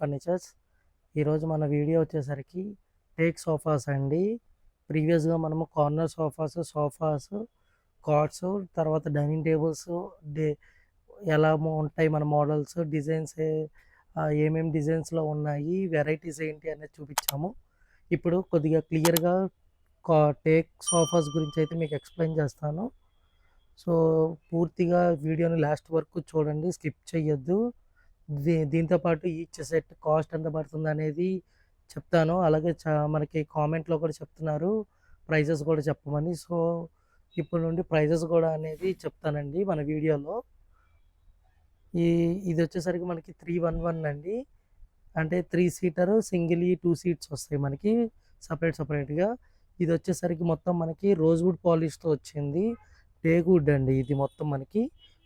Furnitures. ఈరోజు మన video వచ్చేసరికి టేక్ సోఫాస్ అండి. ప్రీవియస్‌గా మనము కార్నర్ సోఫాస్, కాట్స్, తర్వాత డైనింగ్ టేబుల్స్ డే ఎలా ఉంటాయి మన మోడల్స్, డిజైన్స్ ఏమేమి డిజైన్స్‌లో ఉన్నాయి, వెరైటీస్ ఏంటి అనేది చూపించాము. ఇప్పుడు కొద్దిగా క్లియర్‌గా టేక్ సోఫాస్ గురించి అయితే మీకు ఎక్స్‌ప్లెయిన్ చేస్తాను. సో, పూర్తిగా వీడియోని లాస్ట్ వరకు చూడండి. స్కిప్ చేయొద్దు. దీంతో పాటు ఈచ్ సెట్ కాస్ట్ ఎంత పడుతుందనేది చెప్తాను. అలాగే మనకి కామెంట్‌లో కూడా చెప్తున్నారు ప్రైజెస్ కూడా చెప్పమని. సో, ఇప్పుడు నుండి ప్రైజెస్ కూడా అనేది చెప్తానండి మన వీడియోలో. ఈ ఇదొచ్చేసరికి మనకి 311 అండి. అంటే 3 సీటర్ సింగిల్ 2 సీట్స్ వస్తాయి మనకి సెపరేట్‌గా. ఇదొచ్చేసరికి మొత్తం మనకి రోజ్‌వుడ్ పాలిష్‌తో వచ్చింది. టేక్ వుడ్ అండి ఇది మొత్తం మనకి.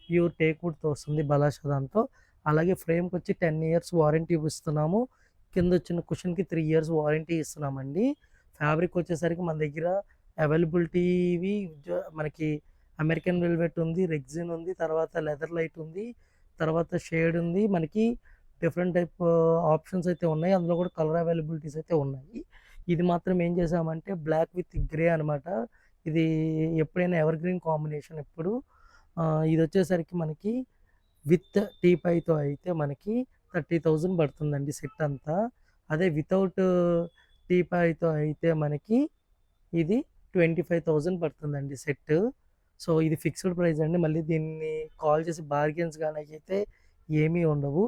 ప్యూర్ టేక్ వుడ్‌తో వస్తుంది బలాషా దాంతో. అలాగే ఫ్రేమ్‌కొచ్చి 10 ఇయర్స్ వారంటీ ఇస్తున్నాము. కిందొచ్చిన కుషన్‌కి 3 ఇయర్స్ వారంటీ ఇస్తున్నామండి. ఫ్యాబ్రిక్ వచ్చేసరికి మన దగ్గర అవైలబిలిటీవి మనకి అమెరికన్ వెల్వెట్ ఉంది, రెగ్జిన్ ఉంది, తర్వాత లెదర్ లైట్ ఉంది, తర్వాత షేడ్ ఉంది. మనకి డిఫరెంట్ టైప్ ఆప్షన్స్ అయితే ఉన్నాయి. అందులో కూడా కలర్ అవైలబిలిటీస్ అయితే ఉన్నాయి. ఇది మాత్రం ఏం చేసామంటే బ్లాక్ విత్ గ్రే అనమాట. ఇది ఎప్పుడైనా ఎవర్‌గ్రీన్ కాంబినేషన్ ఎప్పుడు. ఇదొచ్చేసరికి మనకి విత్ టీపాయ్‌తో అయితే మనకి 30,000 పడుతుందండి సెట్ అంతా. అదే వితౌట్ టీపాయ్‌తో అయితే మనకి ఇది 25,000 పడుతుందండి సెట్. సో, ఇది ఫిక్స్డ్ ప్రైస్ అండి. మళ్ళీ దీన్ని కాల్ చేసి బార్గెన్స్ గాని అయితే ఏమీ ఉండవు.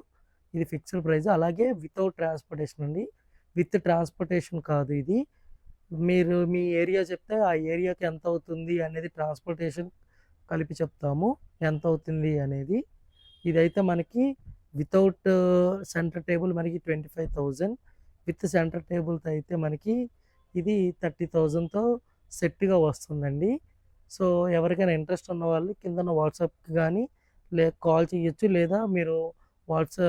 ఇది ఫిక్స్డ్ ప్రైస్. అలాగే వితౌట్ ట్రాన్స్‌పోర్టేషన్ అండి. విత్ ట్రాన్స్‌పోర్టేషన్ కాదు ఇది. మీరు మీ ఏరియా చెప్తే ఆ ఏరియాకి ఎంతవుతుంది అనేది ట్రాన్స్‌పోర్టేషన్ కలిపి చెప్తాము. ఎంతవుతుంది అనేది. ఇదైతే మనకి వితౌట్ సెంటర్ టేబుల్ మనకి 25,000. విత్ సెంటర్ టేబుల్‌తో అయితే మనకి ఇది 30,000తో సెట్‌గా వస్తుందండి. సో, ఎవరికైనా ఇంట్రెస్ట్ ఉన్నవాళ్ళు కిందన వాట్సాప్‌కి గానీ కాల్ చేయొచ్చు. లేదా మీరు వాట్సా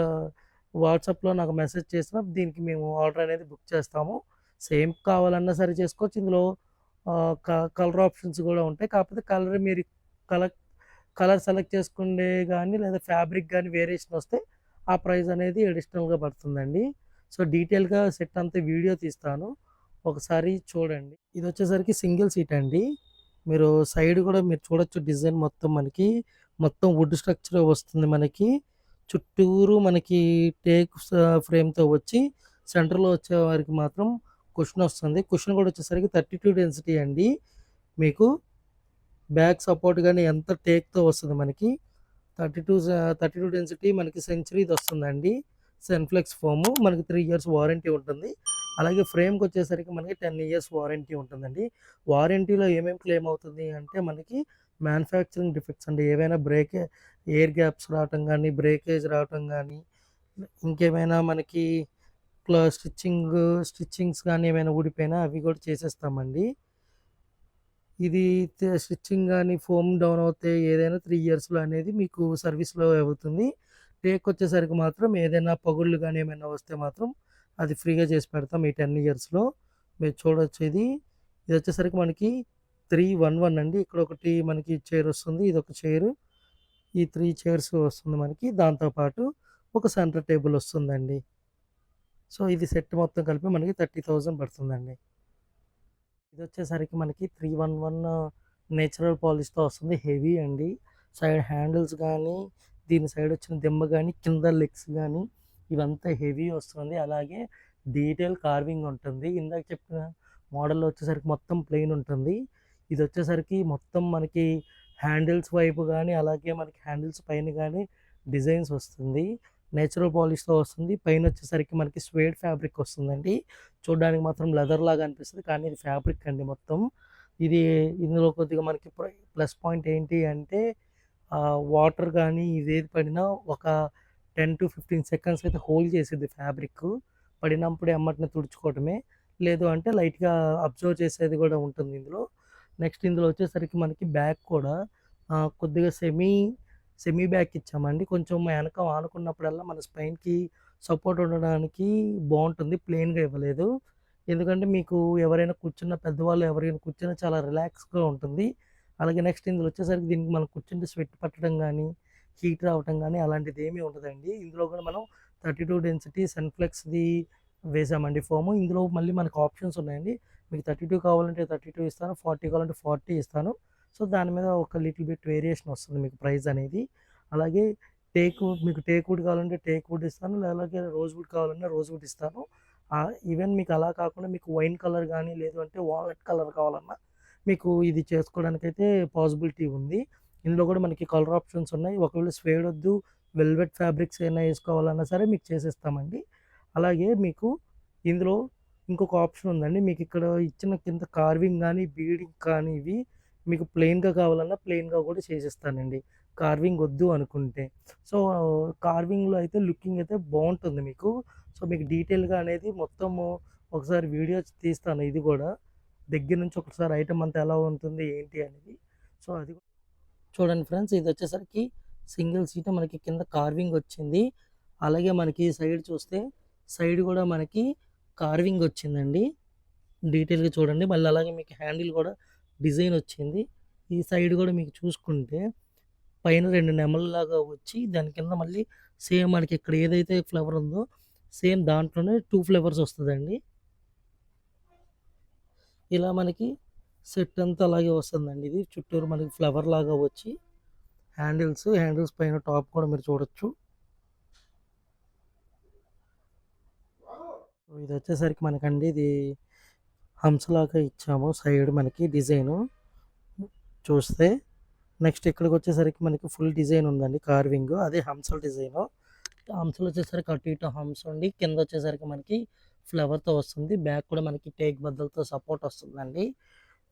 వాట్సాప్‌లో నాకు మెసేజ్ చేసినా దీనికి మేము ఆర్డర్ అనేది బుక్ చేస్తాము. సేమ్ కావాలన్నా సరే చేసుకోవచ్చు. ఇందులో ఆహ్, క కలర్ ఆప్షన్స్ గూడా ఉంటాయి. కాకపోతే కలర్ మీరు కలర్ కలర్ సెలెక్ట్ చేసుకుంటే గానీ లేదా ఫ్యాబ్రిక్ గానీ వేరియేషన్ వస్తే ఆ ప్రైస్ అనేది అడిషనల్‌గా పడుతుందండి. సో, డీటెయిల్‌గా సెట్ అంతా వీడియో తీస్తాను. ఒకసారి చూడండి. ఇదొచ్చేసరికి సింగిల్ సీట్ అండి. మీరు సైడ్ గూడా మీరు చూడొచ్చు డిజైన్ మొత్తం మనకి మొత్తం వుడ్ స్ట్రక్చర్ వస్తుంది మనకి. చుట్టూరు మనకి టేక్ ఫ్రేమ్‌తో వచ్చి సెంటర్‌లో వచ్చేవారికి మాత్రం కుషన్ వస్తుంది. కుషన్ కూడా వచ్చేసరికి 32 డెన్సిటీ అండి. మీకు బ్యాక్ సపోర్ట్ గాని ఎంత టేక్‌తో వస్తుంది మనకి. 32 డెన్సిటీ మనకి సెంచరీదొస్తుందండి. సెన్‌ఫ్లెక్స్ ఫోము. మనకి 3 ఇయర్స్ వారంటీ ఉంటుంది. అలాగే ఫ్రేమ్‌కొచ్చేసరికి మనకి 10 ఇయర్స్ వారంటీ ఉంటుందండి. వారంటీలో ఏమేమి క్లెయిమ్ అవుతుంది అంటే మనకి మ్యానుఫ్యాక్చరింగ్ డిఫెక్ట్స్ అండి. ఏవైనా ఎయిర్ గ్యాప్స్ రావటం గానీ, బ్రేకేజ్ రావటం గానీ, ఇంకేమైనా మనకి స్టిచ్చింగ్స్ గానీ ఏమైనా ఊడిపోయినా అవి కూడా చేసేస్తామండి. ఇది స్టిచ్చింగ్ గానీ, ఫోమ్ డౌన్ అవుతే ఏదైనా 3 ఇయర్స్‌లో అనేది మీకు సర్వీస్‌లో అవుతుంది. టేకొచ్చేసరికి మాత్రం ఏదైనా పగుళ్ళు గానీ, ఏమైనా వస్తే మాత్రం అది ఫ్రీగా చేసి పెడతాం ఈ 10 ఇయర్స్‌లో. మీరు చూడొచ్చు ఇది. ఇదొచ్చేసరికి మనకి 311 అండి. ఇక్కడొకటి మనకి చైరొస్తుంది. ఇదొక చైరు. ఈ 3 చైర్స్ వస్తుంది మనకి. దాంతో పాటు ఒక సెంటర్ టేబుల్ వస్తుందండి. సో, ఇది సెట్ మొత్తం కలిపి మనకి 30,000 పడుతుందండి. ఇదొచ్చేసరికి మనకి 311 నేచురల్ పాలిష్‌తో వస్తుంది. హెవీ అండి. సైడ్ హ్యాండిల్స్ గానీ, దీని సైడ్ వచ్చిన దిమ్మ గానీ, కింద లెగ్స్ గానీ, ఇవంతా హెవీ వస్తుంది. అలాగే డీటెయిల్ కార్వింగ్ ఉంటుంది. ఇందాక చెప్పిన మోడల్‌లో వచ్చేసరికి మొత్తం ప్లెయిన్ ఉంటుంది. ఇదొచ్చేసరికి మొత్తం మనకి హ్యాండిల్స్ వైపు గానీ, అలాగే మనకి హ్యాండిల్స్ పైన గానీ డిజైన్స్ వస్తుంది. నేచురల్ పాలిష్‌తో వస్తుంది. పైనొచ్చేసరికి మనకి స్వేడ్ ఫ్యాబ్రిక్ వస్తుందండి. చూడ్డానికి మాత్రం లెదర్ లాగా అనిపిస్తది. కానీ ఇది ఫ్యాబ్రిక్ అండి మొత్తం. ఇది ఇందులో కొద్దిగా మనకి ప్లస్ పాయింట్ ఏంటి అంటే వాటర్ గానీ ఇదేది పడినా ఒక 10-15 సెకండ్స్ అయితే హోల్డ్ చేసిద్ది ఫ్యాబ్రిక్కు. పడినప్పుడు ఎమ్మటనే తుడుచుకోవటమే. లేదు అంటే లైట్‌గా అబ్జర్వ్ చేసేది గూడా ఉంటుంది ఇందులో. నెక్స్ట్ ఇందులో వచ్చేసరికి మనకి బ్యాక్ కూడా కొద్దిగా సెమీ బ్యాక్ ఇచ్చామండి. కొంచెం వెనక ఆనుకున్నప్పుడల్లా మన స్పైన్‌కి సపోర్ట్ ఉండడానికి బావుంటుంది. ప్లెయిన్‌గా ఇవ్వలేదు. ఎందుకంటే మీకు ఎవరైనా కూర్చున్న పెద్దవాళ్ళు ఎవరైనా కూర్చున్నా చాలా రిలాక్స్‌గా ఉంటుంది. అలాగే నెక్స్ట్ ఇందులో వచ్చేసరికి దీనికి మనం కూర్చుంటే స్వెట్ పట్టడం గానీ, హీట్ రావటం గానీ అలాంటిదేమీ ఉండదండి. ఇందులో కూడా మనం 32 డెన్సిటీ సన్‌ఫ్లెక్స్‌ది వేసామండి ఫోము. ఇందులో మళ్ళీ మనకు ఆప్షన్స్ ఉన్నాయండి. మీకు 32 కావాలంటే 32 ఇస్తాను. 40 కావాలంటే 40 ఇస్తాను. సో, దాని మీద ఒక లిటిల్ బిట్ వేరియేషన్ వస్తుంది మీకు ప్రైస్ అనేది. అలాగే మీకు టేక్ వుడ్ కావాలంటే టేక్ వుడ్ ఇస్తాను. అలాగే రోజ్ వుడ్ కావాలన్నా రోజ్ వుడ్ ఇస్తాను. ఈవెన్ మీకు అలా కాకుండా మీకు వైన్ కలర్ గానీ, లేదు అంటే వాల్నట్ కలర్ కావాలన్నా మీకు ఇది చేసుకోవడానికైతే పాసిబిలిటీ ఉంది. ఇందులో కూడా మనకి కలర్ ఆప్షన్స్ ఉన్నాయి. ఒకవేళ స్వేడ్ వద్దు, వెల్వెట్ ఫ్యాబ్రిక్స్ ఏమైనా ఏసుకోవాలన్నా సరే మీకు చేసిస్తామండి. అలాగే మీకు ఇందులో ఇంకొక ఆప్షన్ ఉందండి. మీకిక్కడ ఇచ్చిన కింద కార్వింగ్ గానీ, బీడింగ్ కానీ ఇవి మీకు ప్లెయిన్‌గా కావాలన్నా ప్లెయిన్‌గా కూడా చేసిస్తానండి. కార్వింగ్ వద్దు అనుకుంటే. సో, కార్వింగ్‌లో అయితే లుకింగ్ అయితే బావుంటుంది మీకు. సో, మీకు డీటెయిల్‌గా అనేది మొత్తము ఒకసారి వీడియో తీస్తాను ఇది గూడా. దగ్గర నుంచి ఒకసారి ఐటెమ్ అంతా ఎలా ఉంటుంది, ఏంటి అనేది. సో, అది చూడండి ఫ్రెండ్స్, ఇదొచ్చేసరికి సింగిల్ సీట్ మనకి కింద కార్వింగ్ వచ్చింది. అలాగే మనకి సైడ్ చూస్తే సైడ్ గూడా మనకి కార్వింగ్ వచ్చిందండి. డీటెయిల్‌గా చూడండి. మళ్ళీ అలాగే మీకు హ్యాండిల్ గూడా డిజైన్ వచ్చింది. ఈ సైడ్ గూడా మీకు చూసుకుంటే పైన 2 నెమలిలాగా వచ్చి దాని కింద మళ్ళీ సేమ్ మనకి ఇక్కడ ఏదైతే ఫ్లవర్ ఉందో సేమ్ దాంట్లోనే 2 ఫ్లవర్స్ వస్తదండి. ఇలా మనకి సెట్ అంతా అలాగే వస్తుందండి. ఇది చుట్టూరు మనకి ఫ్లవర్ లాగా వచ్చి హ్యాండిల్స్ పైన టాప్ కూడా మీరు చూడొచ్చు. ఇదొచ్చేసరికి మనకండి ఇది హంసలాగా ఇచ్చాము సైడ్ మనకి డిజైను చూస్తే. నెక్స్ట్ ఇక్కడికొచ్చేసరికి మనకి ఫుల్ డిజైన్ ఉందండి కార్వింగు. అదే హంసల డిజైను. హంసలు వచ్చేసరికి అటు ఇటు హంస ఉండి కింద వచ్చేసరికి మనకి ఫ్లవర్‌తో వస్తుంది. బ్యాక్ కూడా మనకి టేక్ బద్దలతో సపోర్ట్ వస్తుందండి.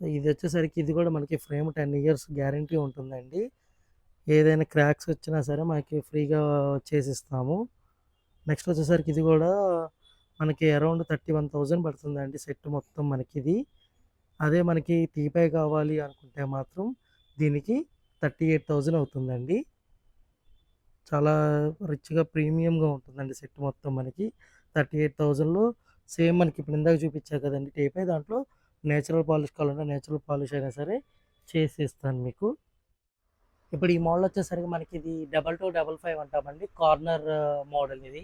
ఇది వచ్చేసరికి ఇది కూడా మనకి ఫ్రేమ్ 10 ఇయర్స్ గ్యారంటీ ఉంటుందండి. ఏదైనా క్రాక్స్ వచ్చినా సరే మనకి ఫ్రీగా చేసిస్తాము. నెక్స్ట్ వచ్చేసరికి ఇది కూడా మనకి అరౌండ్ 31,000 పడుతుందండి సెట్ మొత్తం మనకిది. అదే మనకి టీపై కావాలి అనుకుంటే మాత్రం దీనికి 38,000 అవుతుందండి. చాలా రిచ్‌గా ప్రీమియంగా ఉంటుందండి సెట్ మొత్తం మనకి. 38,000లో సేమ్ మనకి ఇప్పుడు ఇందాక చూపించా కదండీ టీపై, దాంట్లో నేచురల్ పాలిష్ కావాలంటే నేచురల్ పాలిష్ అయినా సరే చేసి ఇస్తాను మీకు. ఇప్పుడు ఈ మోడల్ వచ్చేసరికి మనకి ఇది 2255 అంటామండి. కార్నర్ మోడల్ ఇది.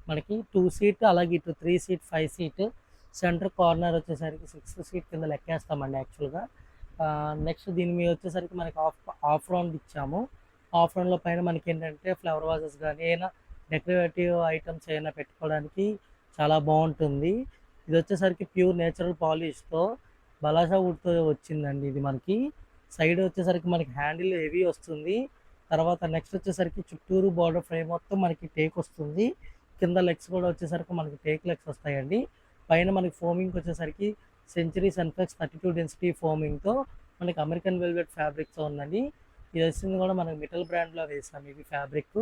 మనకి 2 సీట్ అలాగే ఇటు 3 సీట్, 5 సీట్ సెంటర్ కార్నర్ వచ్చేసరికి 6 సీట్ కింద లెక్కేస్తామండి యాక్చువల్‌గా. నెక్స్ట్ దీని మీద వచ్చేసరికి మనకి ఆఫ్ రౌండ్ ఇచ్చాము. ఆఫ్ రౌండ్‌లో పైన మనకేంటంటే ఫ్లవర్ వాజెస్ గానీ, ఏమైనా డెకరేటివ్ ఐటెమ్స్ ఏమైనా పెట్టుకోవడానికి చాలా బావుంటుంది. ఇదొచ్చేసరికి ప్యూర్ నేచురల్ పాలిష్‌తో బలాసా వుడ్‌తో వచ్చిందండి ఇది మనకి. సైడ్ వచ్చేసరికి మనకి హ్యాండిల్ హెవీ వస్తుంది. తర్వాత నెక్స్ట్ వచ్చేసరికి చుట్టూరు బోర్డర్ ఫ్రేమ్ మొత్తం మనకి టేక్ వస్తుంది. కింద లెగ్స్ కూడా వచ్చేసరికి మనకి టేక్ లెగ్స్ వస్తాయండి. పైన మనకి ఫోమింగ్‌కి వచ్చేసరికి సెంచరీ సన్‌ఫ్లెక్స్ 32 డెన్సిటీ ఫోమింగ్‌తో మనకి అమెరికన్ వెల్వెట్ ఫ్యాబ్రిక్‌తో ఉందండి. ఇది వచ్చింది కూడా మనకి మెటల్ బ్రాండ్‌లో వేసాము ఇది ఫ్యాబ్రిక్.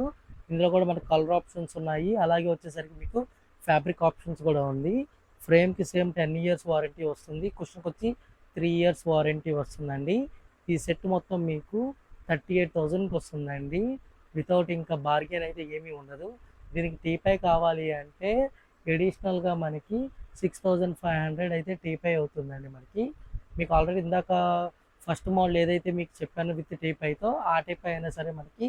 ఇందులో కూడా మనకి కలర్ ఆప్షన్స్ ఉన్నాయి. అలాగే వచ్చేసరికి మీకు ఫ్యాబ్రిక్ ఆప్షన్స్ కూడా ఉంది. ఫ్రేమ్‌కి సేమ్ 10 ఇయర్స్ వారంటీ వస్తుంది. కుషన్‌కొచ్చి 3 ఇయర్స్ వారంటీ వస్తుందండి. ఈ సెట్ మొత్తం మీకు 38,000కి వస్తుందండి. వితౌట్ ఇంకా బార్గెన్ అయితే ఏమీ ఉండదు. దీనికి టీపై కావాలి అంటే అడిషనల్‌గా మనకి 6,500 అయితే టీపై అవుతుందండి మనకి. మీకు ఆల్రెడీ ఇందాక ఫస్ట్ మోడల్ ఏదైతే మీకు చెప్పానో విత్ టీపైతో ఆ టీపై అయినా సరే మనకి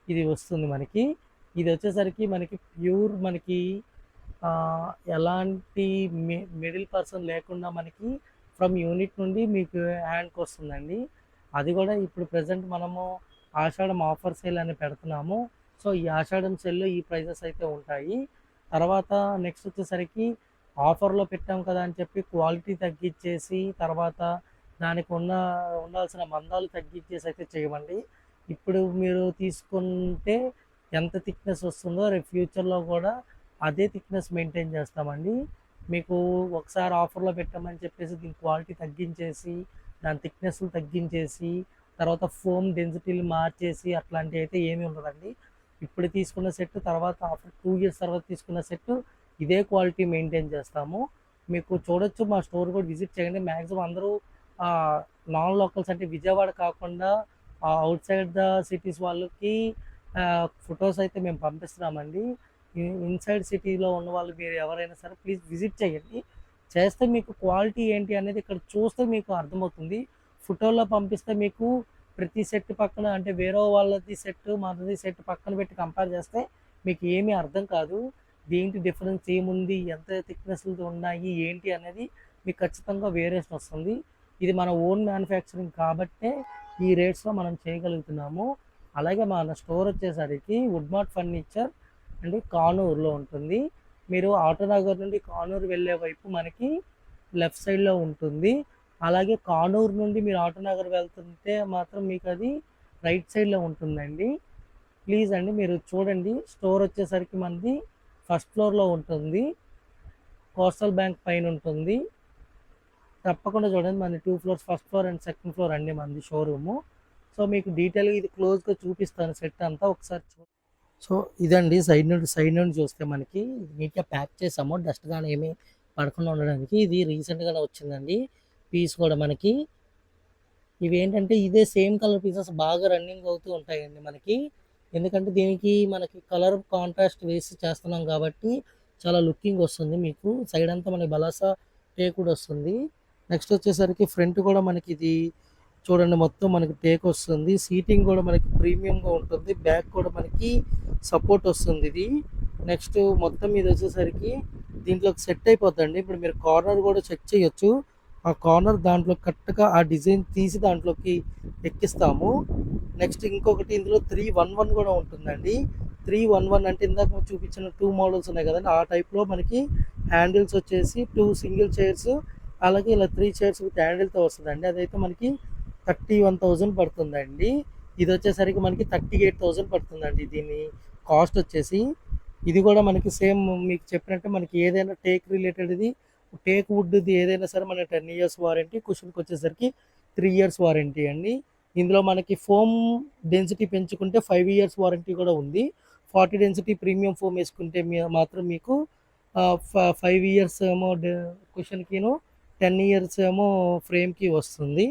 ఇది వస్తుంది మనకి. ఇది వచ్చేసరికి మనకి ప్యూర్ మనకి ఎలాంటి మిడిల్ పర్సన్ లేకుండా మనకి ఫ్రమ్ యూనిట్ నుండి మీకు హ్యాండ్‌కి వస్తుందండి. అది కూడా ఇప్పుడు ప్రెజెంట్ మనము ఆషాఢం ఆఫర్ సేల్ అని పెడుతున్నాము. సో, ఈ ఆషాఢం సేల్‌లో ఈ ప్రైజెస్ అయితే ఉంటాయి. తర్వాత నెక్స్ట్ వచ్చేసరికి ఆఫర్‌లో పెట్టాం కదా అని చెప్పి క్వాలిటీ తగ్గిచ్చేసి, తర్వాత దానికి ఉండాల్సిన మందాలు తగ్గిచ్చేసి అయితే చేయమండి. ఇప్పుడు మీరు తీసుకుంటే ఎంత థిక్‌నెస్ వస్తుందో రేపు ఫ్యూచర్‌లో కూడా అదే థిక్‌నెస్ మెయింటైన్ చేస్తామండి. మీకు ఒకసారి ఆఫర్‌లో పెట్టామని చెప్పేసి దీని క్వాలిటీ తగ్గించేసి, దాని థిక్‌నెస్‌లు తగ్గించేసి, తర్వాత ఫోమ్ డెన్సిటీలు మార్చేసి అట్లాంటివి అయితే ఏమీ ఉండదండి. ఇప్పుడు తీసుకున్న సెట్ తర్వాత ఆఫ్టర్ 2 ఇయర్స్ తర్వాత తీసుకున్న సెట్ ఇదే క్వాలిటీ మెయింటైన్ చేస్తాము. మీకు చూడొచ్చు, మా స్టోర్ కూడా విజిట్ చేయండి. మ్యాక్సిమం అందరూ నాన్ లోకల్స్ అంటే విజయవాడ కాకుండా అవుట్ సైడ్ ద సిటీస్ వాళ్ళకి ఫొటోస్ అయితే మేము పంపిస్తున్నామండి. ఇన్సైడ్ సిటీలో ఉన్న వాళ్ళు మీరు ఎవరైనా సరే ప్లీజ్ విజిట్ చేయండి. చేస్తే మీకు క్వాలిటీ ఏంటి అనేది ఇక్కడ చూస్తే మీకు అర్థమవుతుంది. ఫోటోలో పంపిస్తే మీకు ప్రతి సెట్ పక్కన అంటే వేరే వాళ్ళది సెట్ మనది సెట్ పక్కన పెట్టి కంపేర్ చేస్తే మీకు ఏమీ అర్థం కాదు. దేంటి డిఫరెన్స్ ఏముంది, ఎంత థిక్నెస్‌లతో ఉన్నాయి, ఏంటి అనేది మీకు ఖచ్చితంగా వేరియేషన్ వస్తుంది. ఇది మన ఓన్ మ్యానుఫ్యాక్చరింగ్ కాబట్టే ఈ రేట్స్‌లో మనం చేయగలుగుతున్నాము. అలాగే మన స్టోర్ వచ్చేసరికి వుడ్మార్ట్ ఫర్నిచర్ అండి కానూరులో ఉంటుంది. మీరు ఆటోనగర్ నుండి కానూరు వెళ్ళే వైపు మనకి లెఫ్ట్ సైడ్‌లో ఉంటుంది. అలాగే కానూరు నుండి మీరు ఆటోనగర్ వెళ్తుంటే మాత్రం మీకు అది రైట్ సైడ్‌లో ఉంటుందండి. ప్లీజ్ అండి మీరు చూడండి. స్టోర్ వచ్చేసరికి మనది ఫస్ట్ ఫ్లోర్‌లో ఉంటుంది. కోస్టల్ బ్యాంక్ పైన ఉంటుంది. తప్పకుండా చూడండి. మనది 2 floors, first floor and second floor అండి మనది షోరూము. సో మీకు డీటెయిల్‌గా ఇది క్లోజ్‌గా చూపిస్తాను సెట్ అంతా ఒకసారి సో ఇదండి సైడ్ నుండి చూస్తే మనకి నీట్‌గా ప్యాక్ చేసాము. డస్ట్ గాని ఏమి పడకుండా ఉండడానికి. ఇది రీసెంట్‌గానే వచ్చిందండి పీస్ కూడా మనకి. ఇవేంటంటే ఇదే సేమ్ కలర్ పీసెస్ బాగా రన్నింగ్ అవుతూ ఉంటాయండి మనకి. ఎందుకంటే దీనికి మనకి కలర్ కాంట్రాస్ట్ వేసి చేస్తున్నాం కాబట్టి చాలా లుకింగ్ వస్తుంది మీకు. సైడ్ అంతా మనకి బలాసా టేక్ కూడా వస్తుంది. నెక్స్ట్ వచ్చేసరికి ఫ్రంట్ కూడా మనకి ఇది చూడండి మొత్తం మనకి టేక్ వస్తుంది. సీటింగ్ కూడా మనకి ప్రీమియంగా ఉంటుంది. బ్యాక్ కూడా మనకి సపోర్ట్ వస్తుంది ఇది. నెక్స్ట్ మొత్తం ఇది వచ్చేసరికి దీంట్లోకి సెట్ అయిపోద్దండి. ఇప్పుడు మీరు కార్నర్ కూడా చెక్ చేయొచ్చు. ఆ కార్నర్ దాంట్లో కరెక్ట్‌గా ఆ డిజైన్ తీసి దాంట్లోకి ఎక్కిస్తాము. నెక్స్ట్ ఇంకొకటి ఇందులో 311 కూడా ఉంటుందండి. 311 అంటే ఇందాక చూపించిన 2 మోడల్స్ ఉన్నాయి కదండీ! ఆ టైప్‌లో మనకి హ్యాండిల్స్ వచ్చేసి 2 సింగిల్ చైర్స్ అలాగే ఇలా 3 చైర్స్ విత్ హ్యాండిల్‌తో వస్తదండి. అదైతే మనకి 31,000 పడుతుందండి. ఇదొచ్చేసరికి మనకి 38,000 పడుతుందండి దీని కాస్ట్ వచ్చేసి. ఇది కూడా మనకి సేమ్ మీకు చెప్పినట్టే మనకి ఏదైనా టేక్ రిలేటెడ్‌ది టేక్ వుడ్‌ది ఏదైనా సరే మనకి 10 ఇయర్స్ వారంటీ. కుషన్‌కొచ్చేసరికి 3 ఇయర్స్ వారంటీ అండి. ఇందులో మనకి ఫోమ్ డెన్సిటీ పెంచుకుంటే 5 ఇయర్స్ వారంటీ కూడా ఉంది. 40 డెన్సిటీ ప్రీమియం ఫోమ్ వేసుకుంటే మాత్రం మీకు 5 ఇయర్స్ ఏమో కుషన్‌కిను, 10 ఇయర్స్ ఏమో ఫ్రేమ్‌కి వస్తుంది.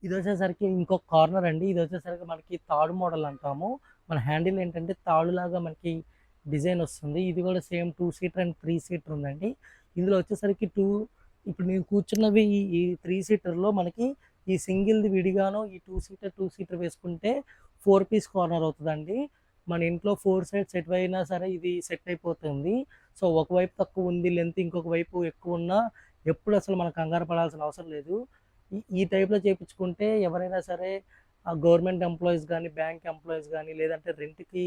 ఇదొచ్చేసరికి ఇంకొక కార్నర్ అండి. ఇదొచ్చేసరికి మనకి తాడు మోడల్ అంటాము. మన హ్యాండిల్ ఏంటంటే తాడులాగా మనకి డిజైన్ వస్తుంది. ఇది కూడా సేమ్ 2 సీటర్ అండ్ 3 సీటర్ ఉందండి. ఇందులో వచ్చేసరికి ఇప్పుడు నేను కూర్చున్నవి ఈ 3 సీటర్‌లో మనకి ఈ సింగిల్‌ది విడిగాను, ఈ 2 సీటర్ వేసుకుంటే 4 పీస్ కార్నర్ అవుతదండి. మన ఇంట్లో 4 సైడ్స్ ఎటువైనా సరే ఇది సెట్ అయిపోతుంది. సో ఒకవైపు తక్కువ ఉంది లెంత్, ఇంకొక వైపు ఎక్కువున్నా ఎప్పుడు అసలు మనం కంగారు పడాల్సిన అవసరం లేదు. ఈ టైప్‌లో చేపించుకుంటే ఎవరైనా సరే గవర్నమెంట్ ఎంప్లాయీస్ గానీ, బ్యాంక్ ఎంప్లాయీస్ గానీ, లేదంటే రెంట్‌కి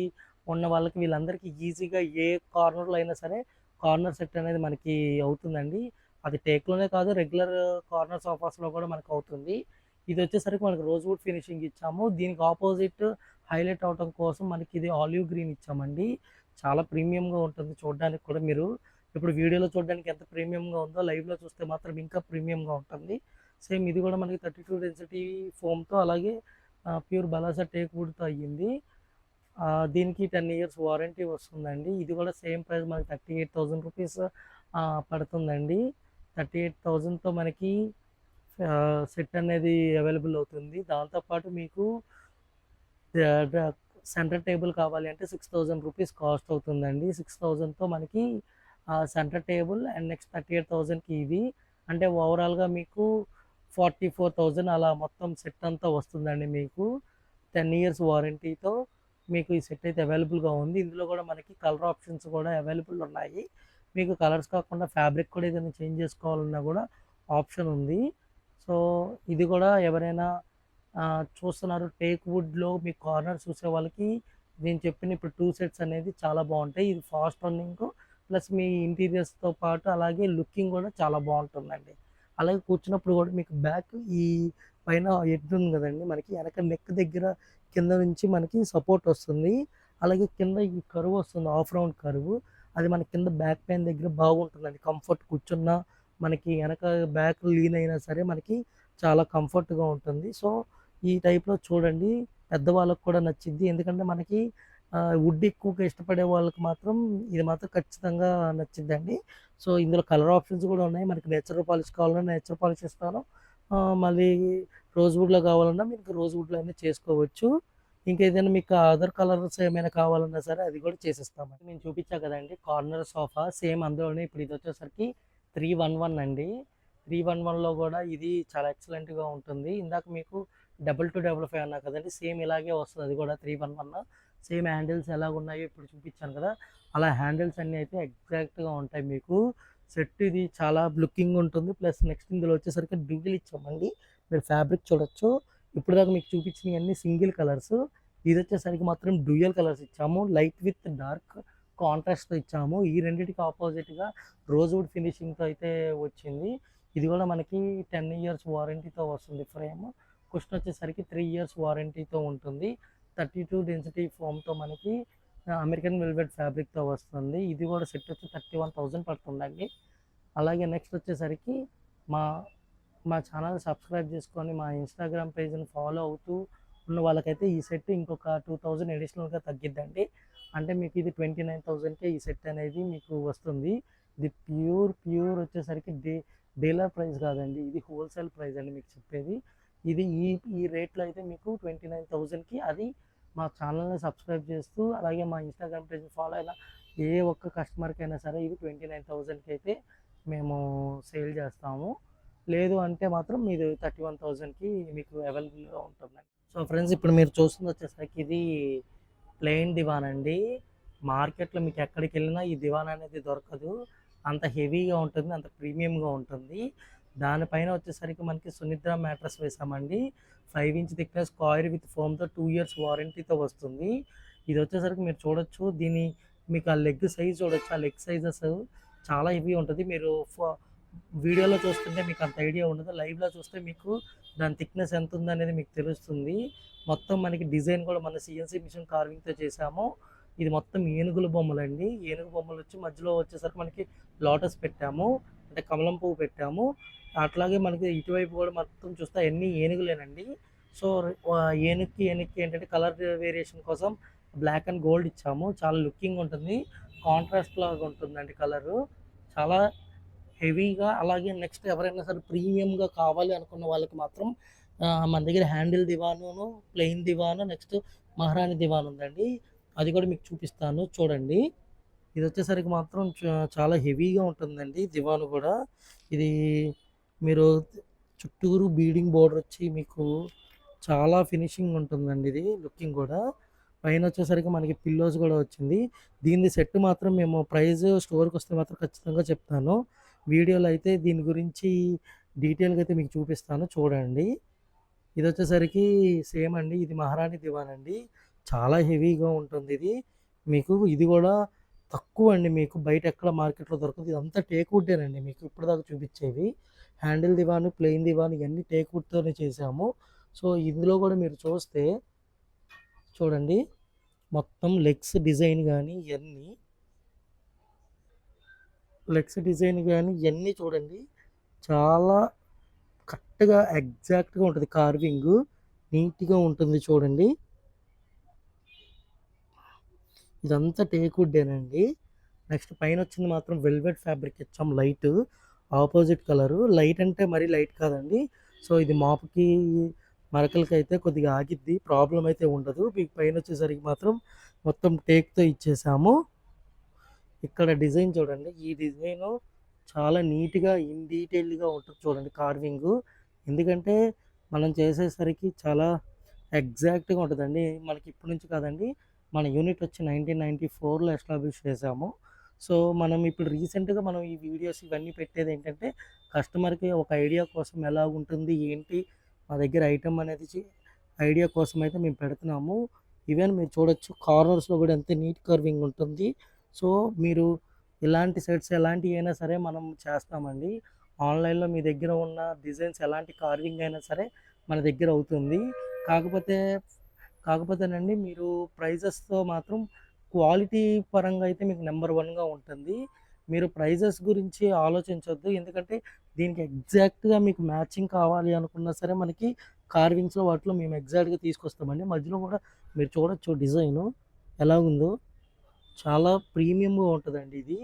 ఉన్న వాళ్ళకి వీళ్ళందరికీ ఈజీగా ఏ కార్నర్‌లో అయినా సరే కార్నర్ సెట్ అనేది మనకి అవుతుందండి. అది టేక్‌లోనే కాదు రెగ్యులర్ కార్నర్ సోఫాస్‌లో కూడా మనకవుతుంది. ఇదొచ్చేసరికి మనకి రోజ్‌వుడ్ ఫినిషింగ్ ఇచ్చాము. దీనికి ఆపోజిట్ హైలైట్ అవ్వటం కోసం మనకి ఇది ఆలివ్ గ్రీన్ ఇచ్చామండి. చాలా ప్రీమియంగా ఉంటుంది చూడడానికి కూడా మీరు ఇప్పుడు వీడియోలో చూడడానికి ఎంత ప్రీమియంగా ఉందో లైవ్‌లో చూస్తే మాత్రం ఇంకా ప్రీమియంగా ఉంటుంది. సేమ్ ఇది కూడా మనకి 32 డెన్సిటీ ఫోమ్‌తో అలాగే ప్యూర్ బలాసా టేక్ వుడ్‌తో అయ్యింది. దీనికి 10 ఇయర్స్ వారంటీ వస్తుందండి. ఇది కూడా సేమ్ ప్రైస్ మనకి 38,000 రూపీస్ పడుతుందండి. 38,000తో మనకి సెట్ అనేది అవైలబుల్ అవుతుంది. దాంతో పాటు మీకు ద ద సెంటర్ టేబుల్ కావాలి అంటే 6,000 రూపీస్ కాస్ట్ అవుతుందండి. 6,000తో మనకి సెంటర్ టేబుల్ అండ్ నెక్స్ట్ 38,000కి ఇది. అంటే ఓవరాల్‌గా మీకు 44,000 అలా మొత్తం సెట్ అంతా వస్తుందండి మీకు. 10 ఇయర్స్ వారంటీతో మీకు ఈ సెట్ అయితే అవైలబుల్‌గా ఉంది. ఇందులో కూడా మనకి కలర్ ఆప్షన్స్ కూడా అవైలబుల్ ఉన్నాయి. మీకు కలర్స్ కాకుండా ఫ్యాబ్రిక్ కూడా ఏదైనా చేంజ్ చేసుకోవాలన్నా కూడా ఆప్షన్ ఉంది. సో ఇది కూడా ఎవరైనా చూస్తున్నారు టేక్ వుడ్‌లో మీ కార్నర్ చూసే వాళ్ళకి నేను చెప్పిన ఇప్పుడు 2 సెట్స్ అనేది చాలా బావుంటాయి. ఇది ఫాస్ట్ రన్నింగ్ ప్లస్ మీ ఇంటీరియర్స్‌తో పాటు అలాగే లుకింగ్ కూడా చాలా బావుంటుందండి. అలాగే కూర్చున్నప్పుడు కూడా మీకు బ్యాక్ ఈ పైన ఎడ్జ్ ఉంది కదండీ! మనకి వెనక నెక్ దగ్గర కింద నుంచి మనకి సపోర్ట్ వస్తుంది. అలాగే కింద ఈ కర్వ్ వస్తుంది హాఫ్ రౌండ్ కర్వ్. అది మన కింద బ్యాక్ పెయిన్ దగ్గర బాగుంటుందండి. కంఫర్ట్ కూర్చున్నా మనకి వెనక బ్యాక్ లీన్ అయినా సరే మనకి చాలా కంఫర్ట్‌గా ఉంటుంది. సో ఈ టైప్‌లో చూడండి. పెద్దవాళ్ళకి కూడా నచ్చిద్ది. ఎందుకంటే మనకి వుడ్ ఎక్కువగా ఇష్టపడే వాళ్ళకి మాత్రం ఇది మాత్రం ఖచ్చితంగా నచ్చిద్దండి. సో ఇందులో కలర్ ఆప్షన్స్ కూడా ఉన్నాయి. మనకి నేచురల్ పాలిష్ కావాలన్నా నేచురల్ పాలిష్ ఇస్తాను. మళ్ళీ రోజ్ వుడ్‌లో కావాలన్నా మీకు రోజ్ వుడ్‌లో అయినా చేసుకోవచ్చు. ఇంకేదైనా మీకు అదర్ కలర్స్ ఏమైనా కావాలన్నా సరే అది కూడా చేసిస్తామండి. నేను చూపించా కదండీ కార్నర్ సోఫా సేమ్ అందులోనే ఇప్పుడు ఇదొచ్చేసరికి 311 అండి. 311లో కూడా ఇది చాలా ఎక్సలెంట్‌గా ఉంటుంది. ఇందాక మీకు 2255 అన్నా కదండీ! సేమ్ ఇలాగే వస్తది అది కూడా 311. సేమ్ హ్యాండిల్స్ ఎలాగున్నాయో ఇప్పుడు చూపించాను కదా, అలా హ్యాండిల్స్ అన్నీ అయితే ఎగ్జాక్ట్గా ఉంటాయి మీకు. సెట్ ఇది చాలా లుకింగ్ ఉంటుంది. ప్లస్ నెక్స్ట్ ఇందులో వచ్చేసరికి డ్యూయల్ ఇచ్చామండి. మీరు ఫ్యాబ్రిక్ చూడొచ్చు. ఇప్పుడు దాకా మీకు చూపించినవి అన్ని సింగిల్ కలర్స్, ఇది వచ్చేసరికి మాత్రం డ్యూయల్ కలర్స్ ఇచ్చాము. లైట్ విత్ డార్క్ కాంట్రాస్ట్తో ఇచ్చాము. ఈ రెండింటికి ఆపోజిట్గా రోజ్వుడ్ ఫినిషింగ్తో అయితే వచ్చింది. ఇది కూడా మనకి 10 ఇయర్స్ వారంటీతో వస్తుంది. ఫ్రేమ్ కుషన్ వచ్చేసరికి 3 ఇయర్స్ వారంటీతో ఉంటుంది. 32 డెన్సిటీ ఫోమ్తో మనకి అమెరికన్ వెల్వెట్ ఫ్యాబ్రిక్తో వస్తుంది. ఇది కూడా సెట్ వచ్చి 31,000 పడుతుందండి. అలాగే నెక్స్ట్ వచ్చేసరికి మా మా ఛానల్ సబ్స్క్రైబ్ చేసుకొని మా ఇన్స్టాగ్రామ్ పేజ్ని ఫాలో అవుతూ ఉన్న వాళ్ళకైతే ఈ సెట్ ఇంకొక 2000 అడిషనల్గా తగ్గిద్దండి. అంటే మీకు ఇది 29,000కే ఈ సెట్ అనేది మీకు వస్తుంది. ఇది ప్యూర్ వచ్చేసరికి డీలర్ ప్రైస్ కాదండి, ఇది హోల్సేల్ ప్రైస్ అండి మీకు చెప్పేది. ఇది ఈ రేట్లో అయితే మీకు 29,000కి, అది మా ఛానల్ని సబ్స్క్రైబ్ చేస్తూ అలాగే మా ఇన్స్టాగ్రామ్ పేజ్ని ఫాలో అయిన ఏ ఒక్క కస్టమర్కి అయినా సరే ఇది 29,000కి అయితే మేము సేల్ చేస్తాము. లేదు అంటే మాత్రం మీరు 31,000కి మీకు అవైలబుల్గా ఉంటుందండి. సో ఫ్రెండ్స్, ఇప్పుడు మీరు చూస్తుంది వచ్చేసరికి ఇది ప్లెయిన్ దివాన్ అండి. మార్కెట్లో మీకు ఎక్కడికి వెళ్ళినా ఈ దివాన్ అనేది దొరకదు. అంత హెవీగా ఉంటుంది, అంత ప్రీమియంగా ఉంటుంది. దానిపైన వచ్చేసరికి మనకి సునిద్ర మ్యాట్రస్ వేసామండి. 5 ఇంచ్ థిక్నెస్ కాయిర్ విత్ ఫోమ్తో 2 ఇయర్స్ వారంటీతో వస్తుంది. ఇది వచ్చేసరికి మీరు చూడొచ్చు, దీని మీకు ఆ లెగ్ సైజ్ చూడొచ్చు. ఆ లెగ్ సైజెస్ చాలా హెవీ ఉంటుంది. మీరు వీడియోలో చూస్తుంటే మీకు అంత ఐడియా ఉండదు, లైవ్లో చూస్తే మీకు దాని థిక్నెస్ ఎంత ఉందనేది మీకు తెలుస్తుంది. మొత్తం మనకి డిజైన్ కూడా మన సిఎన్సి మిషన్ కార్వింగ్తో చేసాము. ఇది మొత్తం ఏనుగుల బొమ్మలండి. ఏనుగు బొమ్మలు వచ్చి మధ్యలో వచ్చేసరికి మనకి లోటస్ పెట్టాము, అంటే కమలం పువ్వు పెట్టాము. అట్లాగే మనకి ఇటువైపు కూడా మొత్తం చూస్తే అన్ని ఏనుగులేనండి. సో ఏనుగుకి ఏంటంటే కలర్ వేరియేషన్ కోసం బ్లాక్ అండ్ గోల్డ్ ఇచ్చాము. చాలా లుకింగ్ ఉంటుంది, కాంట్రాస్ట్ లాగా ఉంటుందండి కలరు, చాలా హెవీగా. అలాగే నెక్స్ట్ ఎవరైనా సరే ప్రీమియంగా కావాలి అనుకున్న వాళ్ళకి మాత్రం మన దగ్గర హ్యాండిల్ దివాను, ప్లెయిన్ దివాను, నెక్స్ట్ మహారాణి దివాన్ ఉందండి. అది కూడా మీకు చూపిస్తాను చూడండి. ఇది వచ్చేసరికి మాత్రం చాలా హెవీగా ఉంటుందండి దివాను కూడా. ఇది మీరు చుట్టూరు బీడింగ్ బోర్డర్ వచ్చి మీకు చాలా ఫినిషింగ్ ఉంటుందండి. ఇది లుకింగ్ కూడా. పైన వచ్చేసరికి మనకి పిల్లోస్ కూడా వచ్చింది. దీని సెట్ మాత్రం మేము ప్రైస్ స్టోర్కి వస్తే మాత్రం ఖచ్చితంగా చెప్తాను. వీడియోలో అయితే దీని గురించి డీటెయిల్గా అయితే మీకు చూపిస్తాను చూడండి. ఇది వచ్చేసరికి సేమ్ అండి, ఇది మహారాణి దివాన్ అండి. చాలా హెవీగా ఉంటుంది ఇది మీకు. ఇది కూడా తక్కువ అండి, మీకు బయట ఎక్కడ మార్కెట్లో దొరకదు. ఇదంతా టేక్ వుడ్డేనండి మీకు ఇప్పుడు దాకా చూపించేవి. హ్యాండిల్ దివాను, ప్లెయిన్ దివాన్ ఇవన్నీ టేక్ వుడ్తోనే చేసాము. సో ఇందులో కూడా మీరు చూస్తే చూడండి, మొత్తం లెగ్స్ డిజైన్ కానీ ఇవన్నీ చూడండి, చాలా కరెక్ట్గా ఎగ్జాక్ట్గా ఉంటుంది. కార్వింగ్ నీట్గా ఉంటుంది చూడండి. ఇదంతా టేక్ వుడ్డేనండి. నెక్స్ట్ పైన వచ్చింది మాత్రం వెల్వెట్ ఫ్యాబ్రిక్ ఇచ్చాం, లైట్ ఆపోజిట్ కలరు. లైట్ అంటే మరీ లైట్ కాదండి. సో ఇది మాపుకి మరకలకి అయితే కొద్దిగా ఆగిద్ది, ప్రాబ్లం అయితే ఉండదు. మీకు పైన వచ్చేసరికి మాత్రం మొత్తం టేక్తో ఇచ్చేసాము. ఇక్కడ డిజైన్ చూడండి, ఈ డిజైన్ చాలా నీట్గా ఇన్ డీటెయిల్గా ఉంటుంది చూడండి కార్వింగ్. ఎందుకంటే మనం చేసేసరికి చాలా ఎగ్జాక్ట్గా ఉంటుందండి. మనకి ఇప్పటి నుంచి కాదండి, మన యూనిట్ వచ్చి 1994లో ఎస్టాబ్లిష్ చేసాము. సో మనం ఇప్పుడు రీసెంట్గా మనం ఈ వీడియోస్ ఇవన్నీ పెట్టేది ఏంటంటే కస్టమర్కి ఒక ఐడియా కోసం ఎలా ఉంటుంది ఏంటి మా దగ్గర ఐటమ్ అనేది ఐడియా కోసం అయితే మేము పెడుతున్నాము. ఈవెన్ మీరు చూడొచ్చు కార్నర్స్లో కూడా ఎంత నీట్ కర్వింగ్ ఉంటుంది. సో మీరు ఇలాంటి సెట్స్ ఎలాంటివి అయినా సరే మనం చేస్తామండి. ఆన్లైన్లో మీ దగ్గర ఉన్న డిజైన్స్ ఎలాంటి కార్వింగ్ అయినా సరే మన దగ్గర అవుతుంది. కాకపోతేనండి మీరు ప్రైజెస్తో మాత్రం క్వాలిటీ పరంగా అయితే మీకు నెంబర్ 1గా ఉంటుంది. మీరు ప్రైజెస్ గురించి ఆలోచించొద్దు, ఎందుకంటే దీనికి ఎగ్జాక్ట్గా మీకు మ్యాచింగ్ కావాలి అనుకున్నా సరే మనకి కార్వింగ్స్లో వాటిలో మేము ఎగ్జాక్ట్గా తీసుకొస్తామండి. మధ్యలో కూడా మీరు చూడొచ్చు డిజైను ఎలా ఉందో, చాలా ప్రీమియంగా ఉంటుందండి ఇది.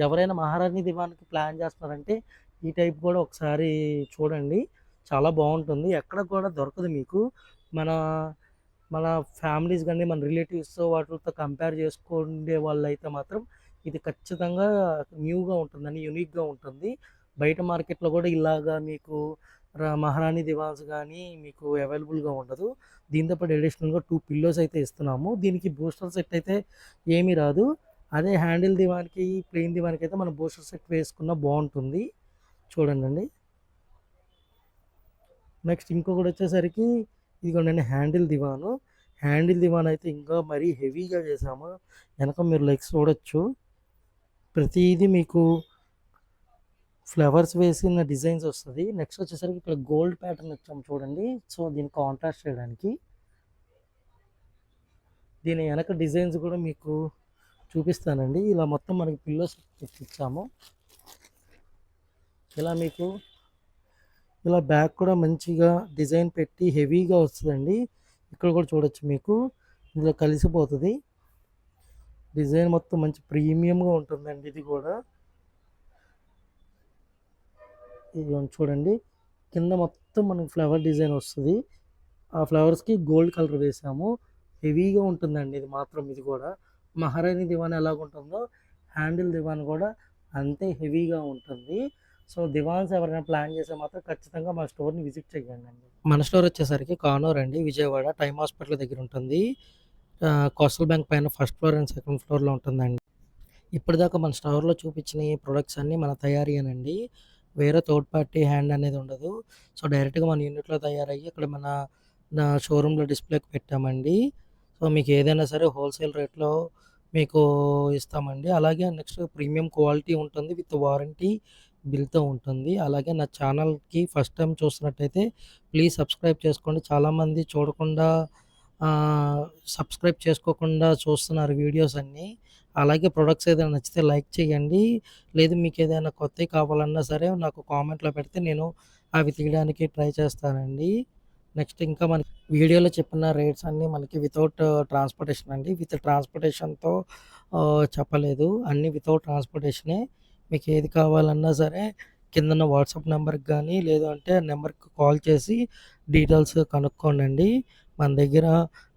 ఎవరైనా మహారాణి దివాన్కి ప్లాన్ చేస్తున్నారంటే ఈ టైప్ కూడా ఒకసారి చూడండి, చాలా బాగుంటుంది. ఎక్కడ కూడా దొరకదు మీకు. మన మన ఫ్యామిలీస్ కానీ మన రిలేటివ్స్తో వాటితో కంపేర్ చేసుకునే వాళ్ళు అయితే మాత్రం ఇది ఖచ్చితంగా న్యూగా ఉంటుందని, యూనిక్గా ఉంటుంది. బయట మార్కెట్లో కూడా ఇలాగా మీకు మహారాణి దివాన్స్ గానీ మీకు అవైలబుల్‌గా ఉండదు. దీంతో పాటు అడిషనల్‌గా 2 పిల్లోస్ అయితే ఇస్తున్నాము. దీనికి బూస్టర్ సెట్ అయితే ఏమీ రాదు. అదే హ్యాండిల్ దివాన్‌కి, ప్లెయిన్ దివాన్‌కైతే మనం బూస్టర్ సెట్ వేసుకున్నా బావుంటుంది. చూడండండి. నెక్స్ట్ ఇంకొకటొచ్చేసరికి ఇదిగోండండి హ్యాండిల్ దివాను. హ్యాండిల్ దివాన్ అయితే ఇంకా మరీ హెవీగా చేశాము. వెనక మీరు లెగ్స్ చూడొచ్చు. ప్రతీది మీకు ఫ్లవర్స్ వేసిన డిజైన్స్ వస్తది. నెక్స్ట్ వచ్చేసరికి ఇక్కడ గోల్డ్ ప్యాటర్న్ ఇచ్చాము చూడండి. సో, దీన్ని కాంట్రాస్ట్ చేయడానికి. దీని వెనక డిజైన్స్ కూడా మీకు చూపిస్తానండి. ఇలా మొత్తం మనకి పిల్లోస్ ఇచ్చాము. ఇలా మీకు ఇలా బ్యాక్ కూడా మంచిగా డిజైన్ పెట్టి హెవీగా వస్తదండి. ఇక్కడ కూడా చూడొచ్చు మీకు. ఇందులో కలిసిపోతది. డిజైన్ మొత్తం మంచి ప్రీమియంగా ఉంటుందండి ఇది కూడా. ఇదిగోండి చూడండి. కింద మొత్తం మనకి ఫ్లవర్ డిజైన్ వస్తది. ఆ ఫ్లవర్స్‌కి గోల్డ్ కలర్ వేసాము. హెవీగా ఉంటుందండి ఇది మాత్రం ఇది కూడా. మహారాణి దివాన్ ఎలాగుంటుందో హ్యాండిల్ దివాన్ కూడా అంతే హెవీగా ఉంటుంది. సో, దివాన్స్ ఎవరైనా ప్లాన్ చేస్తే మాత్రం ఖచ్చితంగా మా స్టోర్‌ని విజిట్ చేయండండి. మన స్టోర్ వచ్చేసరికి కానూర్ అండి, విజయవాడ టైమ్ హాస్పిటల్ దగ్గర ఉంటుంది. కోస్టల్ బ్యాంక్ పైన ఫస్ట్ ఫ్లోర్ అండ్ సెకండ్ ఫ్లోర్‌లో ఉంటుందండి. ఇప్పటిదాకా మన స్టోర్‌లో చూపించిన ఈ ప్రొడక్ట్స్ అన్నీ మన తయారీయేనండి. వేరే థర్డ్ పార్టీ హ్యాండ్ అనేది ఉండదు. సో, డైరెక్ట్‌గా మన యూనిట్‌లో తయారయ్యి ఇక్కడ నా షోరూమ్‌లో డిస్‌ప్లేకి పెట్టామండి. సో, మీకు ఏదైనా సరే హోల్‌సేల్ రేట్‌లో మీకు ఇస్తామండి. అలాగే నెక్స్ట్ ప్రీమియం క్వాలిటీ ఉంటుంది. విత్ వారంటీ బిల్‌తో ఉంటుంది. అలాగే నా ఛానల్‌కి ఫస్ట్ టైమ్ చూస్తున్నట్టయితే ప్లీజ్ సబ్స్క్రైబ్ చేసుకోండి. చాలామంది చూడకుండా సబ్స్క్రైబ్ చేసుకోకుండా చూస్తున్నారు వీడియోస్ అన్నీ. అలాగే ప్రొడక్ట్స్ ఏదైనా నచ్చితే లైక్ చేయండి. లేదు మీకేదైనా కొత్తయి కావాలన్నా సరే నాకు కామెంట్‌లో పెడితే నేను అవి తీయడానికి ట్రై చేస్తానండి. నెక్స్ట్ ఇంకా మనకి వీడియోలో చెప్పిన రేట్స్ అన్నీ మనకి వితౌట్ ట్రాన్స్‌పోర్టేషన్ అండి. విత్ ట్రాన్స్‌పోర్టేషన్‌తో చెప్పలేదు. అన్నీ వితౌట్ ట్రాన్స్‌పోర్టేషనే. మీకు ఏది కావాలన్నా సరే కిందున్న వాట్సాప్ నెంబర్‌కి గానీ, లేదు అంటే ఆ నెంబర్‌కి కాల్ చేసి డీటెయిల్స్ కనుక్కోండండి. మన దగ్గర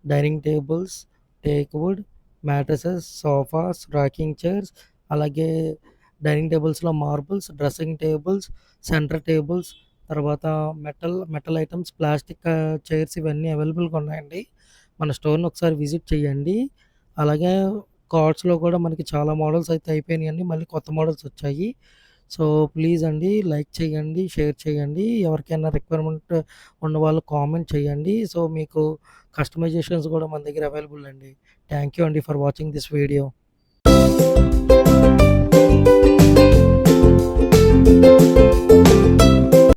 dining tables, teak wood, mattresses, sofas, rocking chairs, అలాగే డైనింగ్ టేబుల్స్‌లో marbles, dressing tables, centre tables, తర్వాత మెటల్ ఐటెమ్స్, ప్లాస్టిక్ చైర్స్ ఇవన్నీ అవైలబుల్‌గా ఉన్నాయండి. మన స్టోర్‌ని ఒకసారి విజిట్ చేయండి. అలాగే కార్డ్స్‌లో కూడా మనకి చాలా మోడల్స్ అయితే అయిపోయినాయండి. మళ్ళీ కొత్త మోడల్స్ వచ్చాయి. సో, ప్లీజ్ అండి లైక్ చేయండి, షేర్ చేయండి. ఎవరికైనా రిక్వైర్మెంట్ ఉన్నవాళ్ళు కామెంట్ చేయండి. సో, మీకు కస్టమైజేషన్స్ కూడా మన దగ్గర అవైలబుల్ అండి. థ్యాంక్ యూ అండి ఫర్ వాచింగ్ దిస్ వీడియో.